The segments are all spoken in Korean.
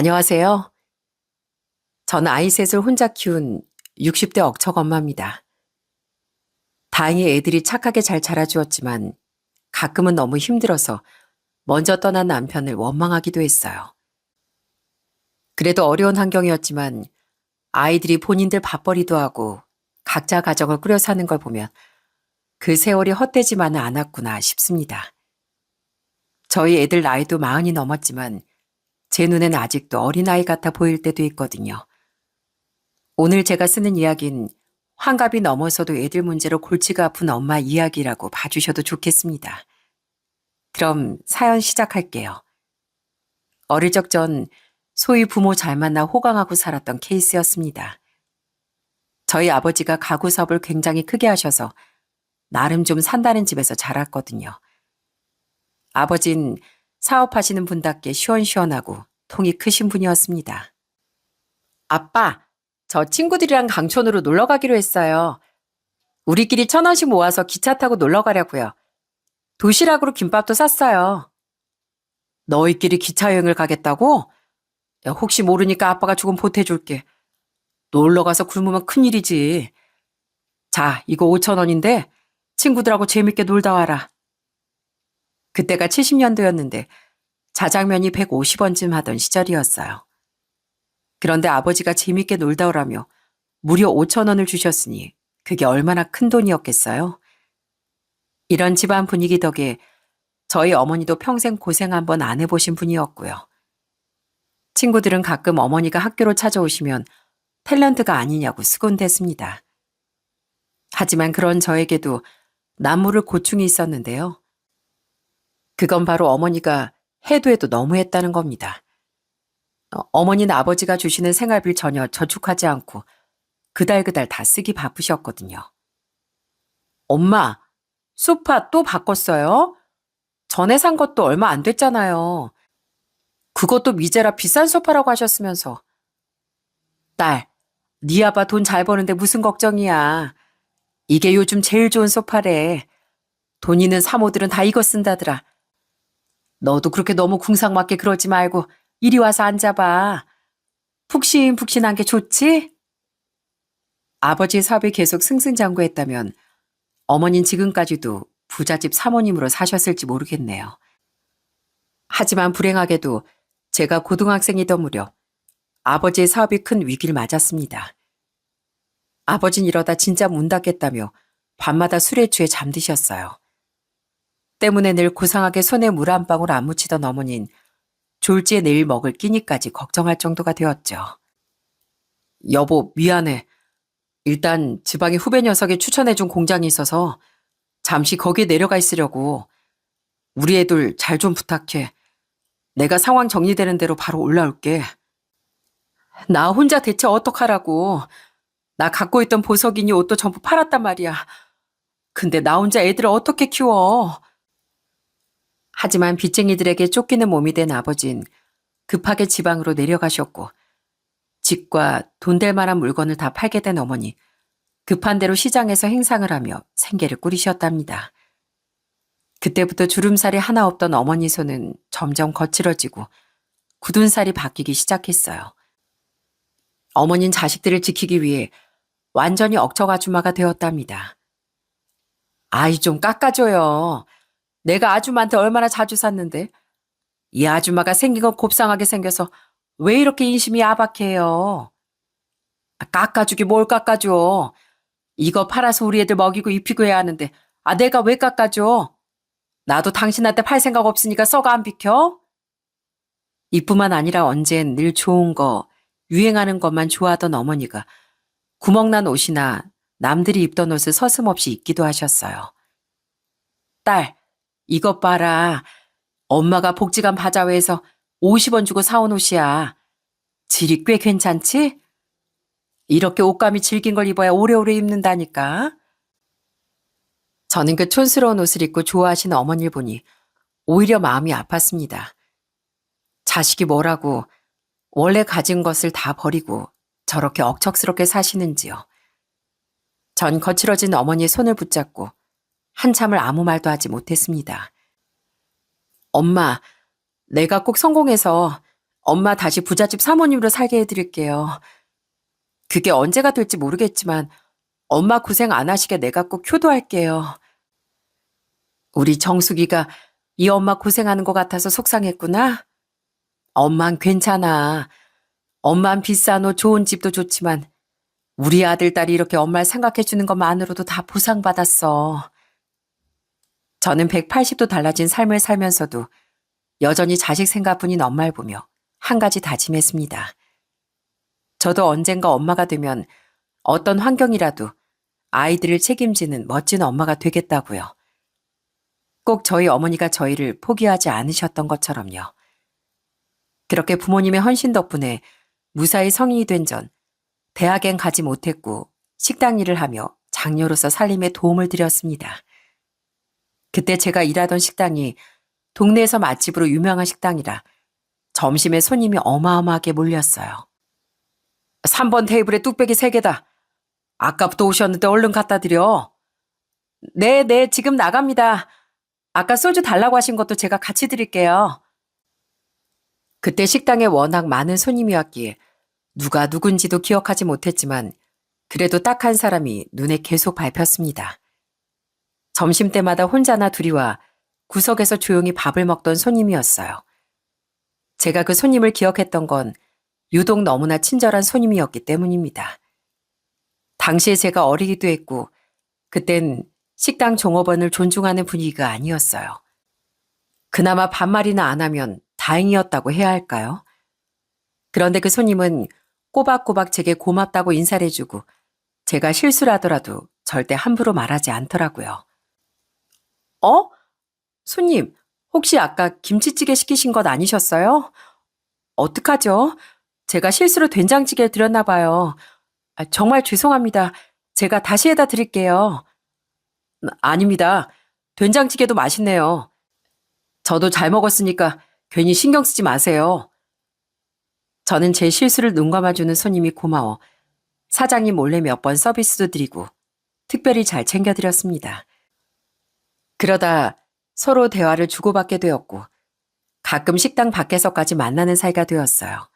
안녕하세요. 저는 아이 셋을 혼자 키운 60대 억척 엄마입니다. 다행히 애들이 착하게 잘 자라주었지만 가끔은 너무 힘들어서 먼저 떠난 남편을 원망하기도 했어요. 그래도 어려운 환경이었지만 아이들이 본인들 밥벌이도 하고 각자 가정을 꾸려 사는 걸 보면 그 세월이 헛되지만은 않았구나 싶습니다. 저희 애들 나이도 40이 넘었지만 제 눈엔 아직도 어린아이 같아 보일 때도 있거든요. 오늘 제가 쓰는 이야기는 환갑이 넘어서도 애들 문제로 골치가 아픈 엄마 이야기라고 봐주셔도 좋겠습니다. 그럼 사연 시작할게요. 어릴 적 전 소위 부모 잘 만나 호강하고 살았던 케이스였습니다. 저희 아버지가 가구 사업을 굉장히 크게 하셔서 나름 좀 산다는 집에서 자랐거든요. 아버진 사업하시는 분답게 시원시원하고 통이 크신 분이었습니다. 아빠, 저 친구들이랑 강촌으로 놀러 가기로 했어요. 우리끼리 1,000원씩 모아서 기차 타고 놀러 가려고요. 도시락으로 김밥도 샀어요. 너희끼리 기차 여행을 가겠다고? 야, 혹시 모르니까 아빠가 조금 보태줄게. 놀러 가서 굶으면 큰일이지. 자, 이거 5,000원인데 친구들하고 재밌게 놀다 와라. 그때가 70년도였는데 자장면이 150원쯤 하던 시절이었어요. 그런데 아버지가 재밌게 놀다 오라며 무려 5,000원을 주셨으니 그게 얼마나 큰 돈이었겠어요? 이런 집안 분위기 덕에 저희 어머니도 평생 고생 한번 안 해보신 분이었고요. 친구들은 가끔 어머니가 학교로 찾아오시면 탤런트가 아니냐고 수군댔습니다. 하지만 그런 저에게도 남모를 고충이 있었는데요. 그건 바로 어머니가 해도 해도 너무했다는 겁니다. 어머니는 아버지가 주시는 생활비를 전혀 저축하지 않고 그달그달 다 쓰기 바쁘셨거든요. 엄마, 소파 또 바꿨어요? 전에 산 것도 얼마 안 됐잖아요. 그것도 미제라 비싼 소파라고 하셨으면서. 딸, 네 아빠 돈 잘 버는데 무슨 걱정이야. 이게 요즘 제일 좋은 소파래. 돈 있는 사모들은 다 이거 쓴다더라. 너도 그렇게 너무 궁상맞게 그러지 말고 이리 와서 앉아봐. 푹신푹신한 게 좋지? 아버지의 사업이 계속 승승장구했다면 어머닌 지금까지도 부잣집 사모님으로 사셨을지 모르겠네요. 하지만 불행하게도 제가 고등학생이던 무렵 아버지의 사업이 큰 위기를 맞았습니다. 아버진 이러다 진짜 문 닫겠다며 밤마다 술에 취해 잠드셨어요. 때문에 늘 고상하게 손에 물 한 방울 안 묻히던 어머닌 졸지에 내일 먹을 끼니까지 걱정할 정도가 되었죠. 여보, 미안해. 일단 지방에 후배 녀석이 추천해준 공장이 있어서 잠시 거기에 내려가 있으려고. 우리 애들 잘 좀 부탁해. 내가 상황 정리되는 대로 바로 올라올게. 나 혼자 대체 어떡하라고. 나 갖고 있던 보석이니 옷도 전부 팔았단 말이야. 근데 나 혼자 애들을 어떻게 키워. 하지만 빚쟁이들에게 쫓기는 몸이 된 아버진 급하게 지방으로 내려가셨고 집과 돈 될 만한 물건을 다 팔게 된 어머니 급한 대로 시장에서 행상을 하며 생계를 꾸리셨답니다. 그때부터 주름살이 하나 없던 어머니 손은 점점 거칠어지고 굳은 살이 바뀌기 시작했어요. 어머니는 자식들을 지키기 위해 완전히 억척 아줌마가 되었답니다. 아이 좀 깎아줘요. 내가 아줌마한테 얼마나 자주 샀는데 이 아줌마가 생긴 건 곱상하게 생겨서 왜 이렇게 인심이 야박해요. 깎아주기 뭘 깎아줘. 이거 팔아서 우리 애들 먹이고 입히고 해야 하는데 내가 왜 깎아줘. 나도 당신한테 팔 생각 없으니까 썩어 안 비켜? 이뿐만 아니라 언젠 늘 좋은 거, 유행하는 것만 좋아하던 어머니가 구멍난 옷이나 남들이 입던 옷을 서슴없이 입기도 하셨어요. 딸, 이것 봐라. 엄마가 복지관 바자회에서 50원 주고 사온 옷이야. 질이 꽤 괜찮지? 이렇게 옷감이 질긴 걸 입어야 오래오래 입는다니까. 저는 그 촌스러운 옷을 입고 좋아하시는 어머니를 보니 오히려 마음이 아팠습니다. 자식이 뭐라고 원래 가진 것을 다 버리고 저렇게 억척스럽게 사시는지요. 전 거칠어진 어머니의 손을 붙잡고 한참을 아무 말도 하지 못했습니다. 엄마, 내가 꼭 성공해서 엄마 다시 부잣집 사모님으로 살게 해드릴게요. 그게 언제가 될지 모르겠지만 엄마 고생 안 하시게 내가 꼭 효도할게요. 우리 정숙이가 이 엄마 고생하는 것 같아서 속상했구나. 엄만 괜찮아. 엄만 비싼 옷 좋은 집도 좋지만 우리 아들, 딸이 이렇게 엄마를 생각해주는 것만으로도 다 보상받았어. 저는 180도 달라진 삶을 살면서도 여전히 자식 생각뿐인 엄마를 보며 한 가지 다짐했습니다. 저도 언젠가 엄마가 되면 어떤 환경이라도 아이들을 책임지는 멋진 엄마가 되겠다고요. 꼭 저희 어머니가 저희를 포기하지 않으셨던 것처럼요. 그렇게 부모님의 헌신 덕분에 무사히 성인이 된 전 대학엔 가지 못했고 식당 일을 하며 장녀로서 살림에 도움을 드렸습니다. 그때 제가 일하던 식당이 동네에서 맛집으로 유명한 식당이라 점심에 손님이 어마어마하게 몰렸어요. 3번 테이블에 뚝배기 3개다. 아까부터 오셨는데 얼른 갖다 드려. 네, 지금 나갑니다. 아까 소주 달라고 하신 것도 제가 같이 드릴게요. 그때 식당에 워낙 많은 손님이었기에 누가 누군지도 기억하지 못했지만 그래도 딱 한 사람이 눈에 계속 밟혔습니다. 점심때마다 혼자나 둘이 와 구석에서 조용히 밥을 먹던 손님이었어요. 제가 그 손님을 기억했던 건 유독 너무나 친절한 손님이었기 때문입니다. 당시에 제가 어리기도 했고 그땐 식당 종업원을 존중하는 분위기가 아니었어요. 그나마 반말이나 안 하면 다행이었다고 해야 할까요? 그런데 그 손님은 꼬박꼬박 제게 고맙다고 인사를 해주고 제가 실수를 하더라도 절대 함부로 말하지 않더라고요. 어? 손님, 혹시 아까 김치찌개 시키신 것 아니셨어요? 어떡하죠? 제가 실수로 된장찌개 드렸나 봐요. 정말 죄송합니다. 제가 다시 해다 드릴게요. 아닙니다. 된장찌개도 맛있네요. 저도 잘 먹었으니까 괜히 신경 쓰지 마세요. 저는 제 실수를 눈감아주는 손님이 고마워 사장님 몰래 몇 번 서비스도 드리고 특별히 잘 챙겨드렸습니다. 그러다 서로 대화를 주고받게 되었고 가끔 식당 밖에서까지 만나는 사이가 되었어요.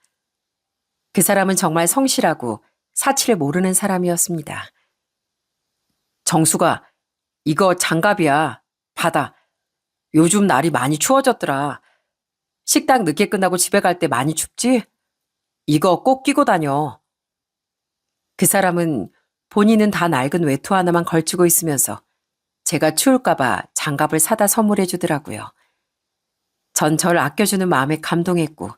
그 사람은 정말 성실하고 사치를 모르는 사람이었습니다. 정수가, 이거 장갑이야. 받아. 요즘 날이 많이 추워졌더라. 식당 늦게 끝나고 집에 갈 때 많이 춥지? 이거 꼭 끼고 다녀. 그 사람은 본인은 다 낡은 외투 하나만 걸치고 있으면서 제가 추울까봐 장갑을 사다 선물해 주더라고요. 전 절 아껴주는 마음에 감동했고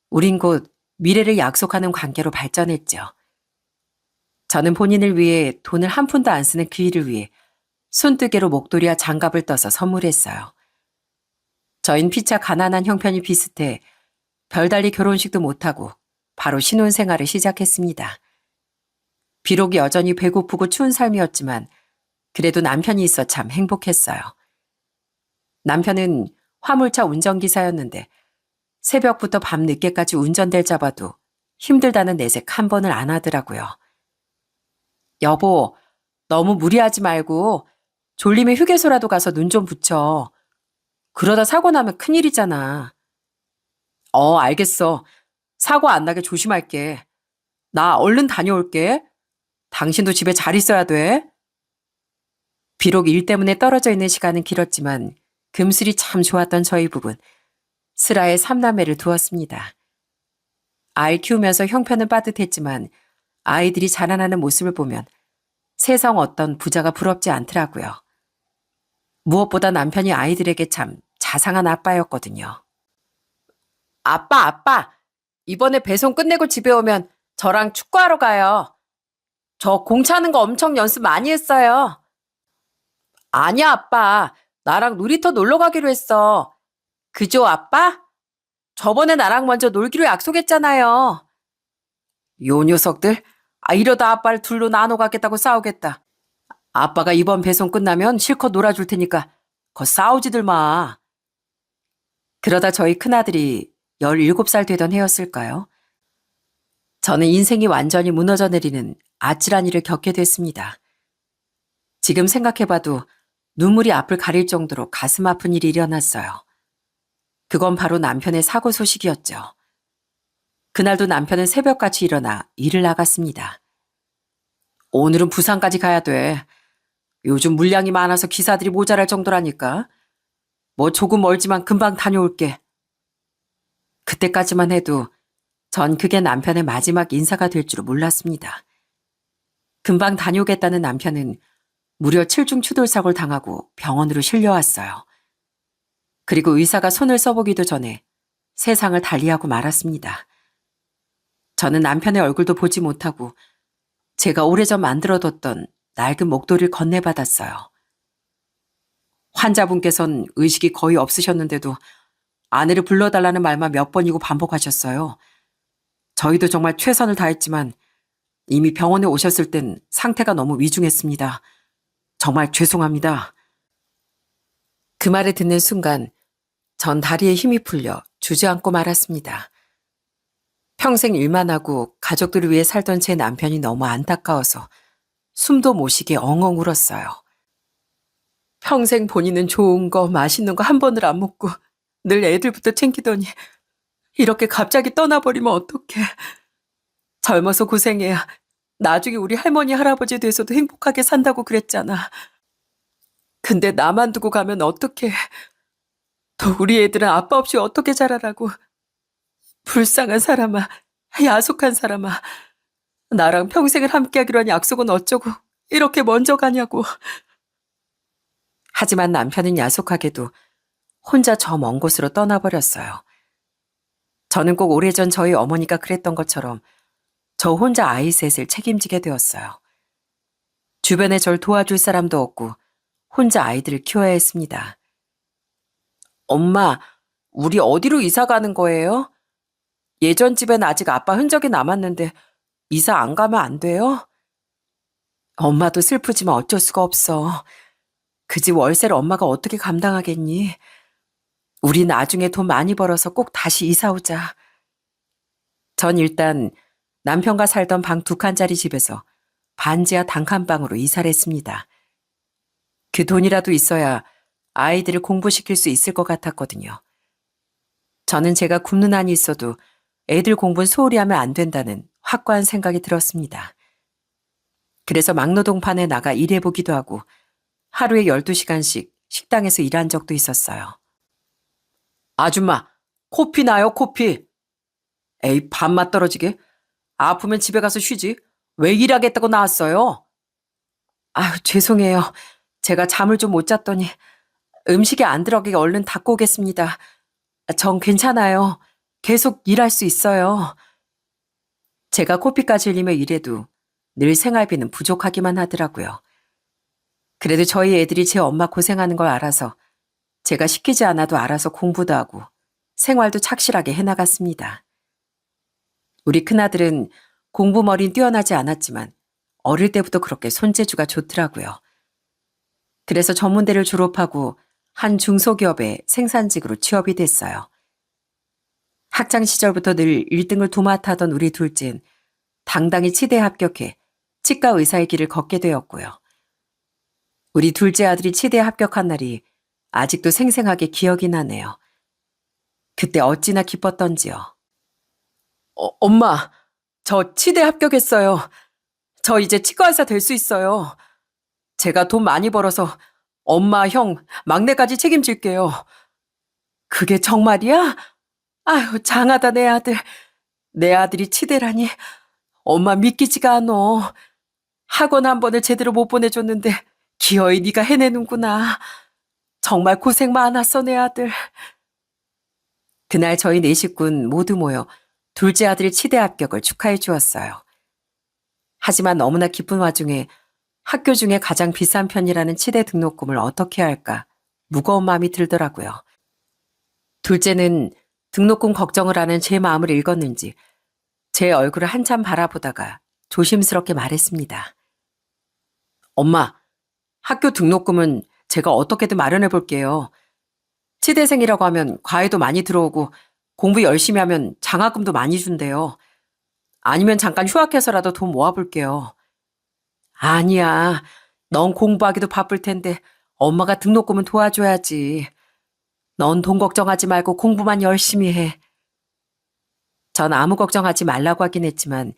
우린 곧 미래를 약속하는 관계로 발전했죠. 저는 본인을 위해 돈을 한 푼도 안 쓰는 그 일을 위해 손뜨개로 목도리와 장갑을 떠서 선물했어요. 저흰 피차 가난한 형편이 비슷해 별달리 결혼식도 못하고 바로 신혼생활을 시작했습니다. 비록 여전히 배고프고 추운 삶이었지만 그래도 남편이 있어 참 행복했어요. 남편은 화물차 운전기사였는데 새벽부터 밤 늦게까지 운전대를 잡아도 힘들다는 내색 한 번을 안 하더라고요. 여보, 너무 무리하지 말고 졸리면 휴게소라도 가서 눈 좀 붙여. 그러다 사고 나면 큰일이잖아. 알겠어. 사고 안 나게 조심할게. 나 얼른 다녀올게. 당신도 집에 잘 있어야 돼. 비록 일 때문에 떨어져 있는 시간은 길었지만 금슬이 참 좋았던 저희 부부는 슬하에 3남매를 두었습니다. 아이 키우면서 형편은 빠듯했지만 아이들이 자라나는 모습을 보면 세상 어떤 부자가 부럽지 않더라고요. 무엇보다 남편이 아이들에게 참 자상한 아빠였거든요. 아빠. 이번에 배송 끝내고 집에 오면 저랑 축구하러 가요. 저 공 차는 거 엄청 연습 많이 했어요. 아니야, 아빠. 나랑 놀이터 놀러 가기로 했어. 그죠, 아빠? 저번에 나랑 먼저 놀기로 약속했잖아요. 요 녀석들. 이러다 아빠를 둘로 나눠 갖겠다고 싸우겠다. 아빠가 이번 배송 끝나면 실컷 놀아줄 테니까 거 싸우지들 마. 그러다 저희 큰아들이 17살 되던 해였을까요? 저는 인생이 완전히 무너져 내리는 아찔한 일을 겪게 됐습니다. 지금 생각해봐도 눈물이 앞을 가릴 정도로 가슴 아픈 일이 일어났어요. 그건 바로 남편의 사고 소식이었죠. 그날도 남편은 새벽같이 일어나 일을 나갔습니다. 오늘은 부산까지 가야 돼. 요즘 물량이 많아서 기사들이 모자랄 정도라니까. 뭐 조금 멀지만 금방 다녀올게. 그때까지만 해도 전 그게 남편의 마지막 인사가 될 줄은 몰랐습니다. 금방 다녀오겠다는 남편은 무려 7중 추돌사고를 당하고 병원으로 실려왔어요. 그리고 의사가 손을 써보기도 전에 세상을 달리하고 말았습니다. 저는 남편의 얼굴도 보지 못하고 제가 오래전 만들어뒀던 낡은 목도리를 건네받았어요. 환자분께선 의식이 거의 없으셨는데도 아내를 불러달라는 말만 몇 번이고 반복하셨어요. 저희도 정말 최선을 다했지만 이미 병원에 오셨을 땐 상태가 너무 위중했습니다. 정말 죄송합니다. 그 말을 듣는 순간 전 다리에 힘이 풀려 주저앉고 말았습니다. 평생 일만 하고 가족들을 위해 살던 제 남편이 너무 안타까워서 숨도 못 쉬게 엉엉 울었어요. 평생 본인은 좋은 거 맛있는 거 한 번을 안 먹고 늘 애들부터 챙기더니 이렇게 갑자기 떠나버리면 어떡해. 젊어서 고생해야 나중에 우리 할머니 할아버지 돼서도 행복하게 산다고 그랬잖아. 근데 나만 두고 가면 어떡해. 또 우리 애들은 아빠 없이 어떻게 자라라고. 불쌍한 사람아, 야속한 사람아. 나랑 평생을 함께하기로 한 약속은 어쩌고 이렇게 먼저 가냐고. 하지만 남편은 야속하게도 혼자 저 먼 곳으로 떠나버렸어요. 저는 꼭 오래전 저희 어머니가 그랬던 것처럼 저 혼자 아이 셋을 책임지게 되었어요. 주변에 절 도와줄 사람도 없고 혼자 아이들을 키워야 했습니다. 엄마, 우리 어디로 이사 가는 거예요? 예전 집엔 아직 아빠 흔적이 남았는데 이사 안 가면 안 돼요? 엄마도 슬프지만 어쩔 수가 없어. 그 집 월세를 엄마가 어떻게 감당하겠니? 우리 나중에 돈 많이 벌어서 꼭 다시 이사 오자. 전 일단 남편과 살던 방 2칸짜리 집에서 반지하 단칸방으로 이사를 했습니다. 그 돈이라도 있어야 아이들을 공부시킬 수 있을 것 같았거든요. 저는 제가 굶는 한이 있어도 애들 공부는 소홀히 하면 안 된다는 확고한 생각이 들었습니다. 그래서 막노동판에 나가 일해보기도 하고 하루에 12시간씩 식당에서 일한 적도 있었어요. 아줌마, 코피 나요, 코피. 에이, 밥맛 떨어지게. 아프면 집에 가서 쉬지. 왜 일하겠다고 나왔어요? 아유, 죄송해요. 제가 잠을 좀 못 잤더니 음식이 안 들어가게 얼른 닦고 오겠습니다. 전 괜찮아요. 계속 일할 수 있어요. 제가 코피까지 흘리며 일해도 늘 생활비는 부족하기만 하더라고요. 그래도 저희 애들이 제 엄마 고생하는 걸 알아서 제가 시키지 않아도 알아서 공부도 하고 생활도 착실하게 해나갔습니다. 우리 큰아들은 공부머리는 뛰어나지 않았지만 어릴 때부터 그렇게 손재주가 좋더라고요. 그래서 전문대를 졸업하고 한 중소기업의 생산직으로 취업이 됐어요. 학창 시절부터 늘 1등을 도맡아던 우리 둘째는 당당히 치대에 합격해 치과 의사의 길을 걷게 되었고요. 우리 둘째 아들이 치대에 합격한 날이 아직도 생생하게 기억이 나네요. 그때 어찌나 기뻤던지요. 엄마, 저 치대 합격했어요. 저 이제 치과 의사 될 수 있어요. 제가 돈 많이 벌어서 엄마, 형, 막내까지 책임질게요. 그게 정말이야? 아유, 장하다 내 아들. 내 아들이 치대라니. 엄마 믿기지가 않어. 학원 한 번을 제대로 못 보내줬는데 기어이 네가 해내는구나. 정말 고생 많았어 내 아들. 그날 저희 4식구는 모두 모여 둘째 아들의 치대 합격을 축하해 주었어요. 하지만 너무나 기쁜 와중에 학교 중에 가장 비싼 편이라는 치대 등록금을 어떻게 해야 할까 무거운 마음이 들더라고요. 둘째는 등록금 걱정을 하는 제 마음을 읽었는지 제 얼굴을 한참 바라보다가 조심스럽게 말했습니다. 엄마, 학교 등록금은 제가 어떻게든 마련해 볼게요. 치대생이라고 하면 과외도 많이 들어오고 공부 열심히 하면 장학금도 많이 준대요. 아니면 잠깐 휴학해서라도 돈 모아볼게요. 아니야. 넌 공부하기도 바쁠 텐데 엄마가 등록금은 도와줘야지. 넌 돈 걱정하지 말고 공부만 열심히 해. 전 아무 걱정하지 말라고 하긴 했지만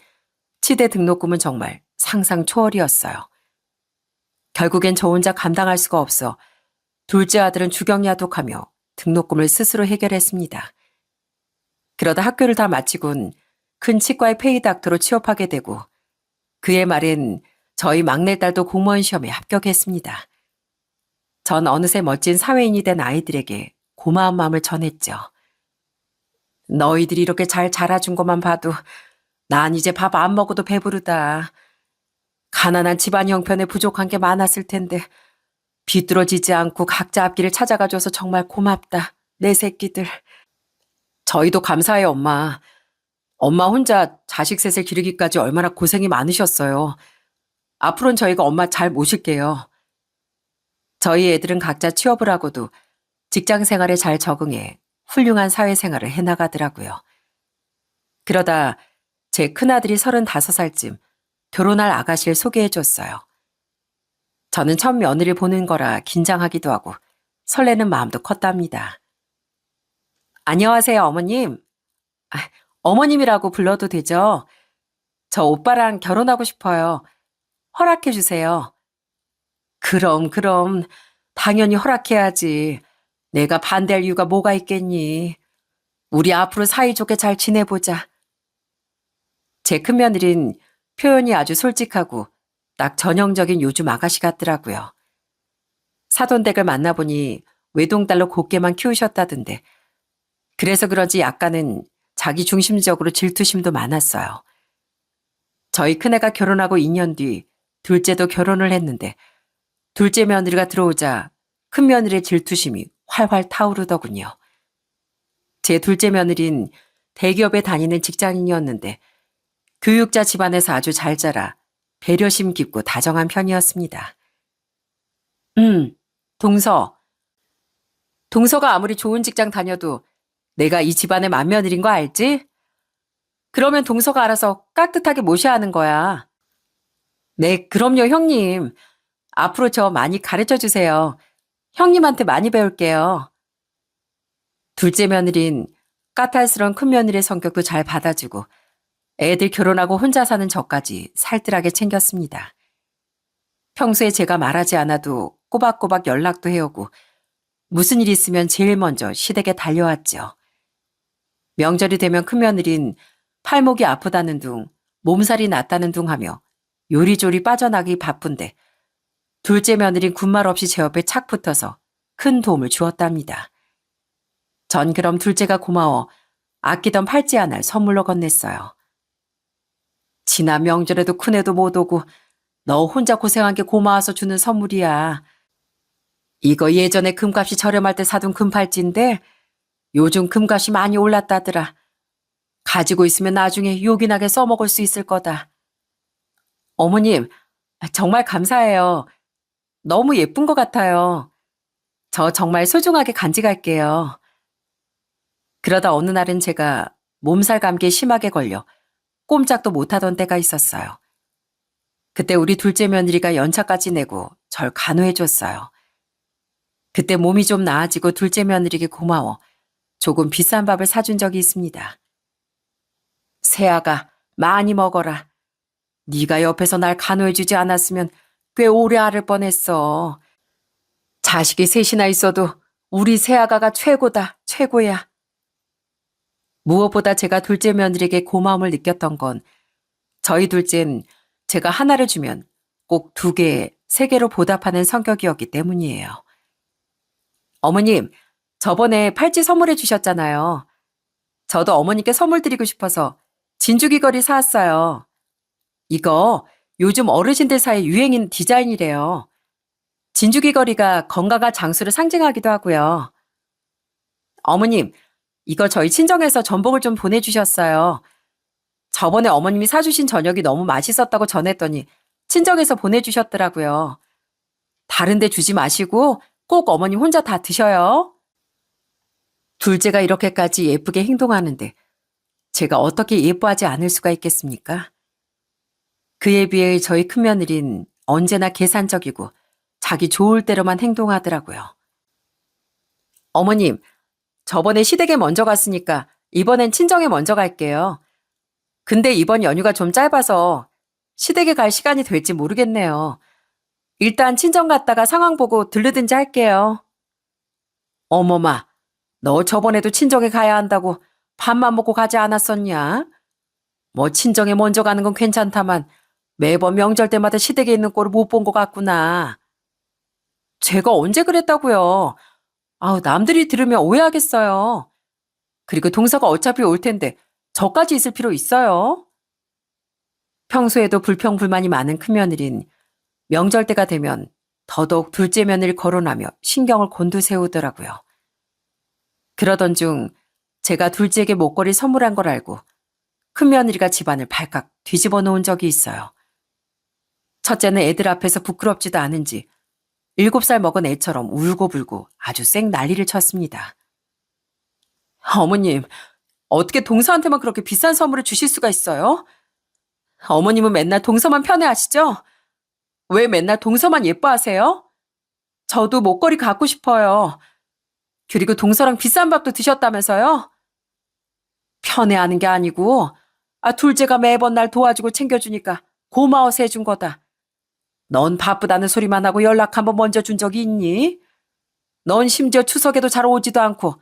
치대 등록금은 정말 상상 초월이었어요. 결국엔 저 혼자 감당할 수가 없어 둘째 아들은 주경야독하며 등록금을 스스로 해결했습니다. 그러다 학교를 다 마치곤 큰 치과의 페이닥터로 취업하게 되고 그의 말엔 저희 막내딸도 공무원 시험에 합격했습니다. 전 어느새 멋진 사회인이 된 아이들에게 고마운 마음을 전했죠. 너희들이 이렇게 잘 자라준 것만 봐도 난 이제 밥 안 먹어도 배부르다. 가난한 집안 형편에 부족한 게 많았을 텐데 비뚤어지지 않고 각자 앞길을 찾아가줘서 정말 고맙다. 내 새끼들. 저희도 감사해요, 엄마. 엄마 혼자 자식 셋을 기르기까지 얼마나 고생이 많으셨어요. 앞으로는 저희가 엄마 잘 모실게요. 저희 애들은 각자 취업을 하고도 직장 생활에 잘 적응해 훌륭한 사회생활을 해나가더라고요. 그러다 제 큰아들이 35살쯤 결혼할 아가씨를 소개해줬어요. 저는 첫 며느리를 보는 거라 긴장하기도 하고 설레는 마음도 컸답니다. 안녕하세요, 어머님. 아, 어머님이라고 불러도 되죠? 저 오빠랑 결혼하고 싶어요. 허락해 주세요. 그럼. 당연히 허락해야지. 내가 반대할 이유가 뭐가 있겠니? 우리 앞으로 사이좋게 잘 지내보자. 제 큰며느린 표현이 아주 솔직하고 딱 전형적인 요즘 아가씨 같더라고요. 사돈댁을 만나보니 외동딸로 곱게만 키우셨다던데 그래서 그런지 약간은 자기 중심적으로 질투심도 많았어요. 저희 큰애가 결혼하고 2년 뒤 둘째도 결혼을 했는데 둘째 며느리가 들어오자 큰 며느리의 질투심이 활활 타오르더군요. 제 둘째 며느린 대기업에 다니는 직장인이었는데 교육자 집안에서 아주 잘 자라 배려심 깊고 다정한 편이었습니다. 동서. 동서가 아무리 좋은 직장 다녀도 내가 이 집안의 맏며느리인 거 알지? 그러면 동서가 알아서 깍듯하게 모셔야 하는 거야. 네, 그럼요, 형님. 앞으로 저 많이 가르쳐 주세요. 형님한테 많이 배울게요. 둘째 며느린 까탈스러운 큰며느리의 성격도 잘 받아주고 애들 결혼하고 혼자 사는 저까지 살뜰하게 챙겼습니다. 평소에 제가 말하지 않아도 꼬박꼬박 연락도 해오고 무슨 일 있으면 제일 먼저 시댁에 달려왔죠. 명절이 되면 큰며느린 팔목이 아프다는 둥, 몸살이 났다는 둥 하며 요리조리 빠져나기 바쁜데 둘째 며느린 군말 없이 제 옆에 착 붙어서 큰 도움을 주었답니다. 전 그럼 둘째가 고마워 아끼던 팔찌 하나를 선물로 건넸어요. 지난 명절에도 큰애도 못 오고 너 혼자 고생한 게 고마워서 주는 선물이야. 이거 예전에 금값이 저렴할 때 사둔 금팔찌인데 요즘 금값이 많이 올랐다더라. 가지고 있으면 나중에 요긴하게 써먹을 수 있을 거다. 어머님, 정말 감사해요. 너무 예쁜 것 같아요. 저 정말 소중하게 간직할게요. 그러다 어느 날은 제가 몸살 감기에 심하게 걸려 꼼짝도 못하던 때가 있었어요. 그때 우리 둘째 며느리가 연차까지 내고 절 간호해줬어요. 그때 몸이 좀 나아지고 둘째 며느리에게 고마워 조금 비싼 밥을 사준 적이 있습니다. 새아가 많이 먹어라. 네가 옆에서 날 간호해주지 않았으면 꽤 오래 앓을 뻔했어. 자식이 셋이나 있어도 우리 새아가가 최고다, 최고야. 무엇보다 제가 둘째 며느리에게 고마움을 느꼈던 건 저희 둘째는 제가 하나를 주면 꼭 2개, 3개로 보답하는 성격이었기 때문이에요. 어머님, 저번에 팔찌 선물해 주셨잖아요. 저도 어머니께 선물 드리고 싶어서 진주귀걸이 사왔어요. 이거 요즘 어르신들 사이에 유행인 디자인이래요. 진주귀걸이가 건강한 장수를 상징하기도 하고요. 어머님, 이거 저희 친정에서 전복을 좀 보내주셨어요. 저번에 어머님이 사주신 저녁이 너무 맛있었다고 전했더니 친정에서 보내주셨더라고요. 다른 데 주지 마시고 꼭 어머님 혼자 다 드셔요. 둘째가 이렇게까지 예쁘게 행동하는데 제가 어떻게 예뻐하지 않을 수가 있겠습니까? 그에 비해 저희 큰며느린 언제나 계산적이고 자기 좋을 대로만 행동하더라고요. 어머님, 저번에 시댁에 먼저 갔으니까 이번엔 친정에 먼저 갈게요. 근데 이번 연휴가 좀 짧아서 시댁에 갈 시간이 될지 모르겠네요. 일단 친정 갔다가 상황 보고 들르든지 할게요. 어머마, 너 저번에도 친정에 가야 한다고 밥만 먹고 가지 않았었냐? 뭐 친정에 먼저 가는 건 괜찮다만 매번 명절 때마다 시댁에 있는 꼴을 못 본 것 같구나. 제가 언제 그랬다고요? 아우, 남들이 들으면 오해하겠어요. 그리고 동서가 어차피 올 텐데 저까지 있을 필요 있어요? 평소에도 불평불만이 많은 큰며느린 명절 때가 되면 더더욱 둘째 며느리를 거론하며 신경을 곤두세우더라고요. 그러던 중 제가 둘째에게 목걸이 선물한 걸 알고 큰며느리가 집안을 발칵 뒤집어 놓은 적이 있어요. 첫째는 애들 앞에서 부끄럽지도 않은지 7살 먹은 애처럼 울고불고 아주 쌩 난리를 쳤습니다. 어머님, 어떻게 동서한테만 그렇게 비싼 선물을 주실 수가 있어요? 어머님은 맨날 동서만 편애하시죠? 왜 맨날 동서만 예뻐하세요? 저도 목걸이 갖고 싶어요. 그리고 동서랑 비싼 밥도 드셨다면서요? 편애하는 게 아니고, 둘째가 매번 날 도와주고 챙겨주니까 고마워서 해준 거다. 넌 바쁘다는 소리만 하고 연락 한번 먼저 준 적이 있니? 넌 심지어 추석에도 잘 오지도 않고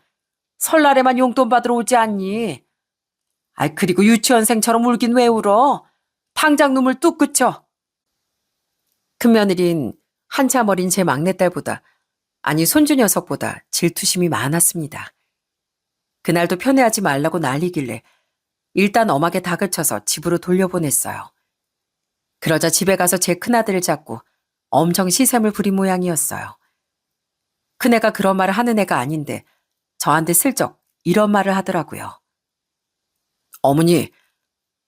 설날에만 용돈 받으러 오지 않니? 그리고 유치원생처럼 울긴 왜 울어? 당장 눈물 뚝 그쳐. 큰며느린 한참 어린 제 막내딸보다, 아니 손주 녀석보다 질투심이 많았습니다. 그날도 편애하지 말라고 난리길래 일단 엄하게 닭을 쳐서 집으로 돌려보냈어요. 그러자 집에 가서 제 큰아들을 잡고 엄청 시샘을 부린 모양이었어요. 큰애가 그런 말을 하는 애가 아닌데 저한테 슬쩍 이런 말을 하더라고요. 어머니,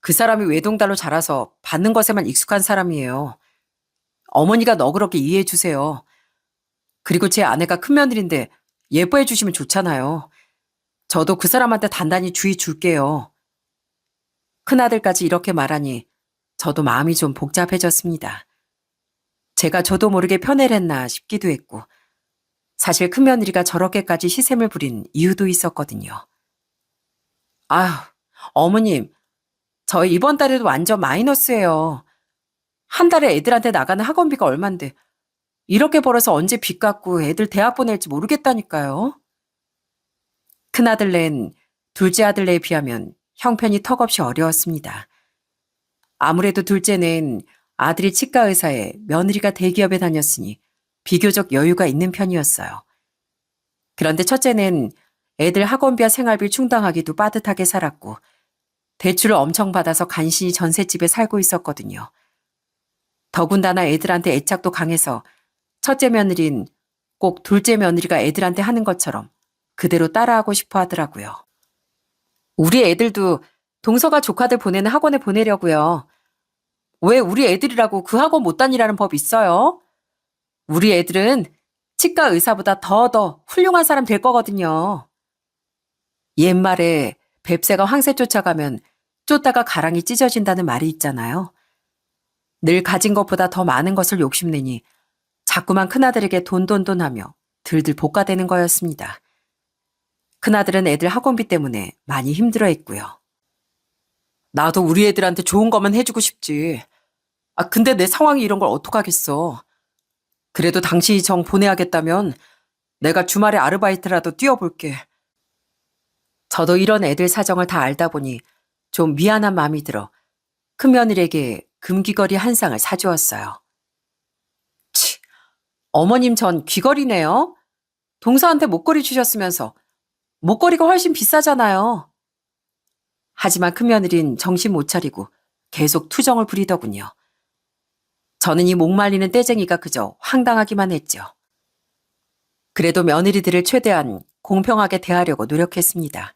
그 사람이 외동딸로 자라서 받는 것에만 익숙한 사람이에요. 어머니가 너그럽게 이해해 주세요. 그리고 제 아내가 큰며느리인데 예뻐해 주시면 좋잖아요. 저도 그 사람한테 단단히 주의 줄게요. 큰아들까지 이렇게 말하니 저도 마음이 좀 복잡해졌습니다. 제가 저도 모르게 편애를 했나 싶기도 했고, 사실 큰며느리가 저렇게까지 시샘을 부린 이유도 있었거든요. 아휴, 어머님, 저희 이번 달에도 완전 마이너스예요. 한 달에 애들한테 나가는 학원비가 얼만데 이렇게 벌어서 언제 빚 갚고 애들 대학 보낼지 모르겠다니까요. 큰아들네는 둘째 아들네에 비하면 형편이 턱없이 어려웠습니다. 아무래도 둘째는 아들이 치과 의사에 며느리가 대기업에 다녔으니 비교적 여유가 있는 편이었어요. 그런데 첫째는 애들 학원비와 생활비 충당하기도 빠듯하게 살았고 대출을 엄청 받아서 간신히 전셋집에 살고 있었거든요. 더군다나 애들한테 애착도 강해서 첫째 며느린 꼭 둘째 며느리가 애들한테 하는 것처럼 그대로 따라하고 싶어 하더라고요. 우리 애들도 동서가 조카들 보내는 학원에 보내려고요. 왜 우리 애들이라고 그 학원 못 다니라는 법 있어요? 우리 애들은 치과 의사보다 더 훌륭한 사람 될 거거든요. 옛말에 뱁새가 황새 쫓아가면 쫓다가 가랑이 찢어진다는 말이 있잖아요. 늘 가진 것보다 더 많은 것을 욕심내니 자꾸만 큰아들에게 돈돈돈하며 들들 볶아대는 거였습니다. 큰아들은 애들 학원비 때문에 많이 힘들어했고요. 나도 우리 애들한테 좋은 것만 해주고 싶지. 근데 내 상황이 이런 걸 어떡하겠어. 그래도 당신이 정 보내야겠다면 내가 주말에 아르바이트라도 뛰어볼게. 저도 이런 애들 사정을 다 알다 보니 좀 미안한 마음이 들어 큰며느리에게 금귀걸이 한 쌍을 사주었어요. 치, 어머님 전 귀걸이네요. 동서한테 목걸이 주셨으면서 목걸이가 훨씬 비싸잖아요. 하지만 큰며느린 정신 못 차리고 계속 투정을 부리더군요. 저는 이 목말리는 떼쟁이가 그저 황당하기만 했죠. 그래도 며느리들을 최대한 공평하게 대하려고 노력했습니다.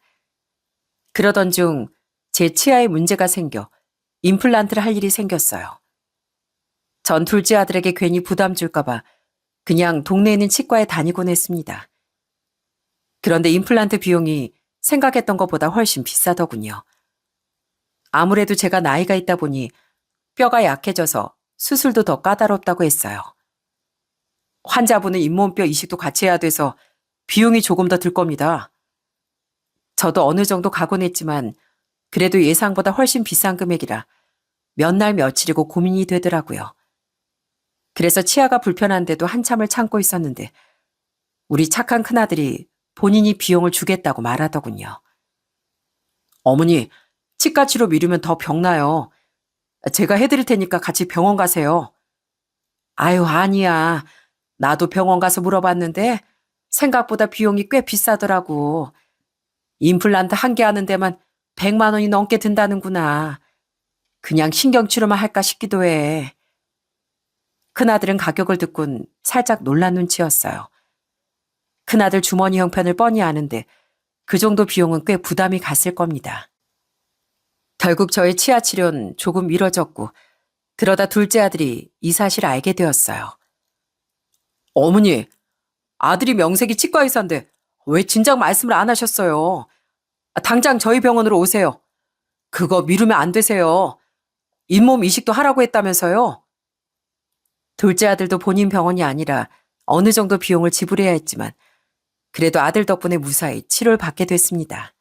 그러던 중 제 치아에 문제가 생겨 임플란트를 할 일이 생겼어요. 전 둘째 아들에게 괜히 부담 줄까봐 그냥 동네에 있는 치과에 다니곤 했습니다. 그런데 임플란트 비용이 생각했던 것보다 훨씬 비싸더군요. 아무래도 제가 나이가 있다 보니 뼈가 약해져서 수술도 더 까다롭다고 했어요. 환자분은 잇몸뼈 이식도 같이 해야 돼서 비용이 조금 더 들 겁니다. 저도 어느 정도 가곤 했지만 그래도 예상보다 훨씬 비싼 금액이라 몇 날 며칠이고 고민이 되더라고요. 그래서 치아가 불편한데도 한참을 참고 있었는데 우리 착한 큰아들이 본인이 비용을 주겠다고 말하더군요. 어머니, 치과 치료 미루면 더 병나요. 제가 해드릴 테니까 같이 병원 가세요. 아유, 아니야. 나도 병원 가서 물어봤는데 생각보다 비용이 꽤 비싸더라고. 임플란트 한 개 하는 데만 100만 원이 넘게 든다는구나. 그냥 신경치료만 할까 싶기도 해. 큰아들은 가격을 듣곤 살짝 놀란 눈치였어요. 큰아들 주머니 형편을 뻔히 아는데 그 정도 비용은 꽤 부담이 갔을 겁니다. 결국 저의 치아 치료는 조금 미뤄졌고 그러다 둘째 아들이 이 사실을 알게 되었어요. 어머니, 아들이 명색이 치과 의사인데 왜 진작 말씀을 안 하셨어요? 당장 저희 병원으로 오세요. 그거 미루면 안 되세요. 잇몸 이식도 하라고 했다면서요? 둘째 아들도 본인 병원이 아니라 어느 정도 비용을 지불해야 했지만 그래도 아들 덕분에 무사히 치료를 받게 됐습니다.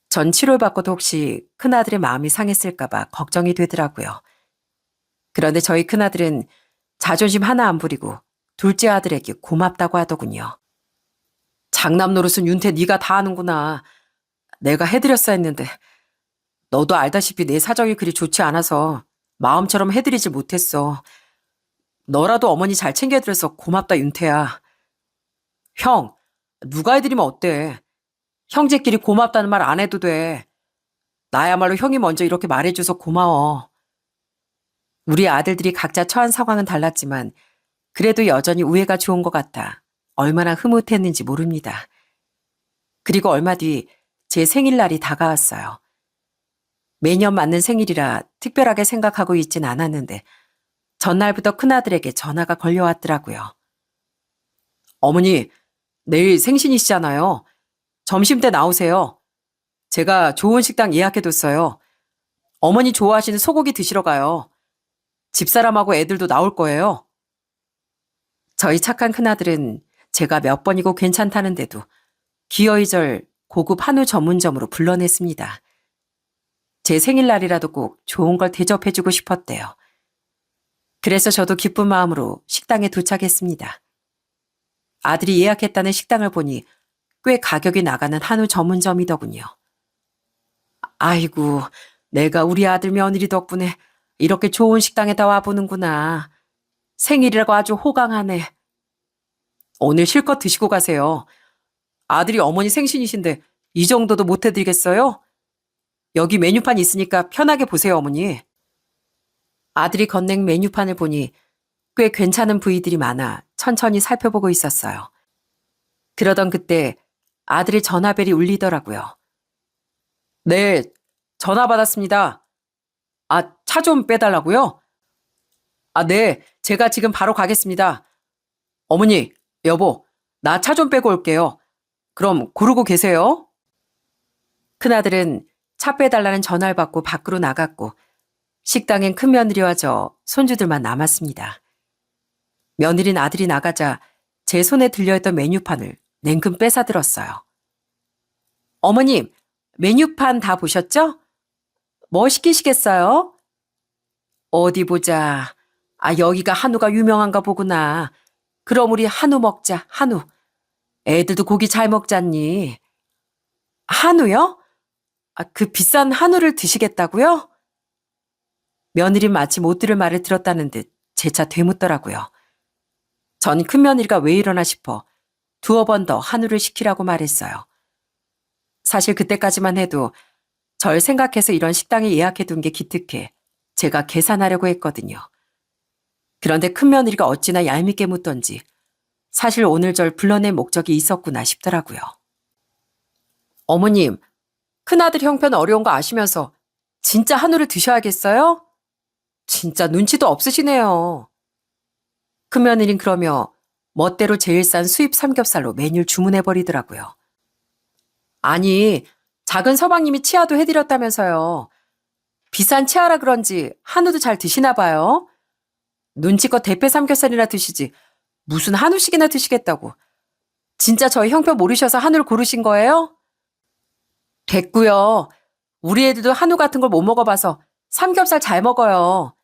전 치료를 받고도 혹시 큰아들의 마음이 상했을까봐 걱정이 되더라고요. 그런데 저희 큰아들은 자존심 하나 안 부리고 둘째 아들에게 고맙다고 하더군요. 장남 노릇은 윤태 네가 다 하는구나. 내가 해드렸어 했는데 너도 알다시피 내 사정이 그리 좋지 않아서 마음처럼 해드리질 못했어. 너라도 어머니 잘 챙겨드려서 고맙다 윤태야. 형, 누가 해드리면 어때? 형제끼리 고맙다는 말 안 해도 돼. 나야말로 형이 먼저 이렇게 말해줘서 고마워. 우리 아들들이 각자 처한 상황은 달랐지만 그래도 여전히 우애가 좋은 것 같아 얼마나 흐뭇했는지 모릅니다. 그리고 얼마 뒤 제 생일날이 다가왔어요. 매년 맞는 생일이라 특별하게 생각하고 있진 않았는데 전날부터 큰아들에게 전화가 걸려왔더라고요. 어머니, 내일 생신이시잖아요. 점심때 나오세요. 제가 좋은 식당 예약해뒀어요. 어머니 좋아하시는 소고기 드시러 가요. 집사람하고 애들도 나올 거예요. 저희 착한 큰아들은 제가 몇 번이고 괜찮다는데도 기어이절 고급 한우 전문점으로 불러냈습니다. 제 생일날이라도 꼭 좋은 걸 대접해주고 싶었대요. 그래서 저도 기쁜 마음으로 식당에 도착했습니다. 아들이 예약했다는 식당을 보니 꽤 가격이 나가는 한우 전문점이더군요. 아이고, 내가 우리 아들 며느리 덕분에 이렇게 좋은 식당에다 와보는구나. 생일이라고 아주 호강하네. 오늘 실컷 드시고 가세요. 아들이 어머니 생신이신데 이 정도도 못 해드리겠어요? 여기 메뉴판 있으니까 편하게 보세요, 어머니. 아들이 건넨 메뉴판을 보니 꽤 괜찮은 부위들이 많아 천천히 살펴보고 있었어요. 그러던 그때 아들의 전화벨이 울리더라고요. 네, 전화 받았습니다. 아, 차 좀 빼달라고요? 아, 네, 제가 지금 바로 가겠습니다. 어머니, 여보, 나 차 좀 빼고 올게요. 그럼 고르고 계세요. 큰아들은 차 빼달라는 전화를 받고 밖으로 나갔고 식당엔 큰며느리와 저 손주들만 남았습니다. 며느린 아들이 나가자 제 손에 들려있던 메뉴판을 냉큼 뺏어들었어요. 어머님, 메뉴판 다 보셨죠? 뭐 시키시겠어요? 어디 보자. 아, 여기가 한우가 유명한가 보구나. 그럼 우리 한우 먹자, 한우. 애들도 고기 잘 먹잖니. 한우요? 아, 그 비싼 한우를 드시겠다고요? 며느리 마치 못 들을 말을 들었다는 듯 재차 되묻더라고요. 전 큰며느리가 왜 이러나 싶어 두어 번 더 한우를 시키라고 말했어요. 사실 그때까지만 해도 절 생각해서 이런 식당에 예약해둔 게 기특해 제가 계산하려고 했거든요. 그런데 큰며느리가 어찌나 얄밉게 묻던지 사실 오늘 절 불러낸 목적이 있었구나 싶더라고요. 어머님, 큰아들 형편 어려운 거 아시면서 진짜 한우를 드셔야겠어요? 진짜 눈치도 없으시네요. 큰며느린 그러며 멋대로 제일 싼 수입 삼겹살로 메뉴를 주문해버리더라고요. 아니, 작은 서방님이 치아도 해드렸다면서요. 비싼 치아라 그런지 한우도 잘 드시나 봐요. 눈치껏 대패 삼겹살이나 드시지 무슨 한우씩이나 드시겠다고. 진짜 저희 형편 모르셔서 한우를 고르신 거예요? 됐고요. 우리 애들도 한우 같은 걸 못 먹어봐서 삼겹살 잘 먹어요.